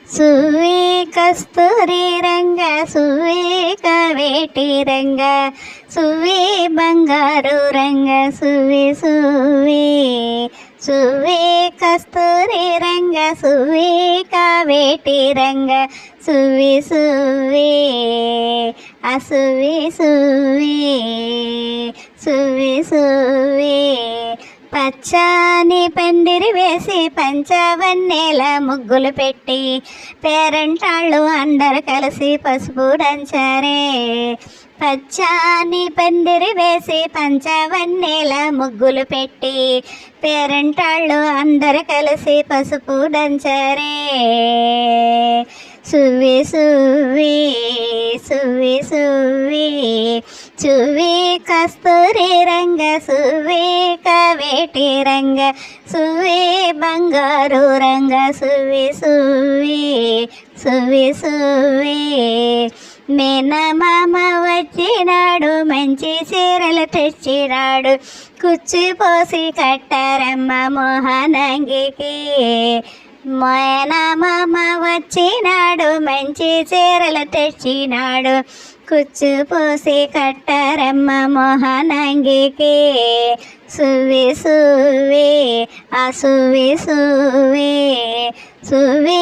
సువే కస్తూరి రంగ సువే కవేటి రంగ సువే బంగారు రంగ సువే సువే సువే కస్తూరి రంగ సువే కవేటి రంగ సువే సువే అసువే సువే సువే సువే పచ్చాని పందిరి వేసి పంచవన్నెల ముగ్గులు పెట్టి పేరంటాళ్ళు అందరు కలిసి పసుపు దంచారే. పచ్చాని పందిరి వేసి పంచవన్నెల ముగ్గులు పెట్టి పేరంటాళ్ళు అందరు కలిసి పసుపు దంచారే. సువ్వి సువ్వి సువ్వి సువ్వి సువ్వి కస్తూరి రంగ సువ్వి కవేటి రంగ సువ్వి బంగారు రంగ సువ్వి సువ్వి సువ్వి సువ్వి మేనమామ వచ్చినాడు మంచి చీరలు తెచ్చినాడు కుచ్చిపోసి కట్టారమ్మ మోహనంగికి. మేనమామ వచ్చినాడు మంచి చీరలు తెచ్చినాడు కుచ్చిపోసి కట్టారమ్మ మోహనంగికి. సువ్వి సువ్వి ఆ సువ్వి సువ్వి సువ్వి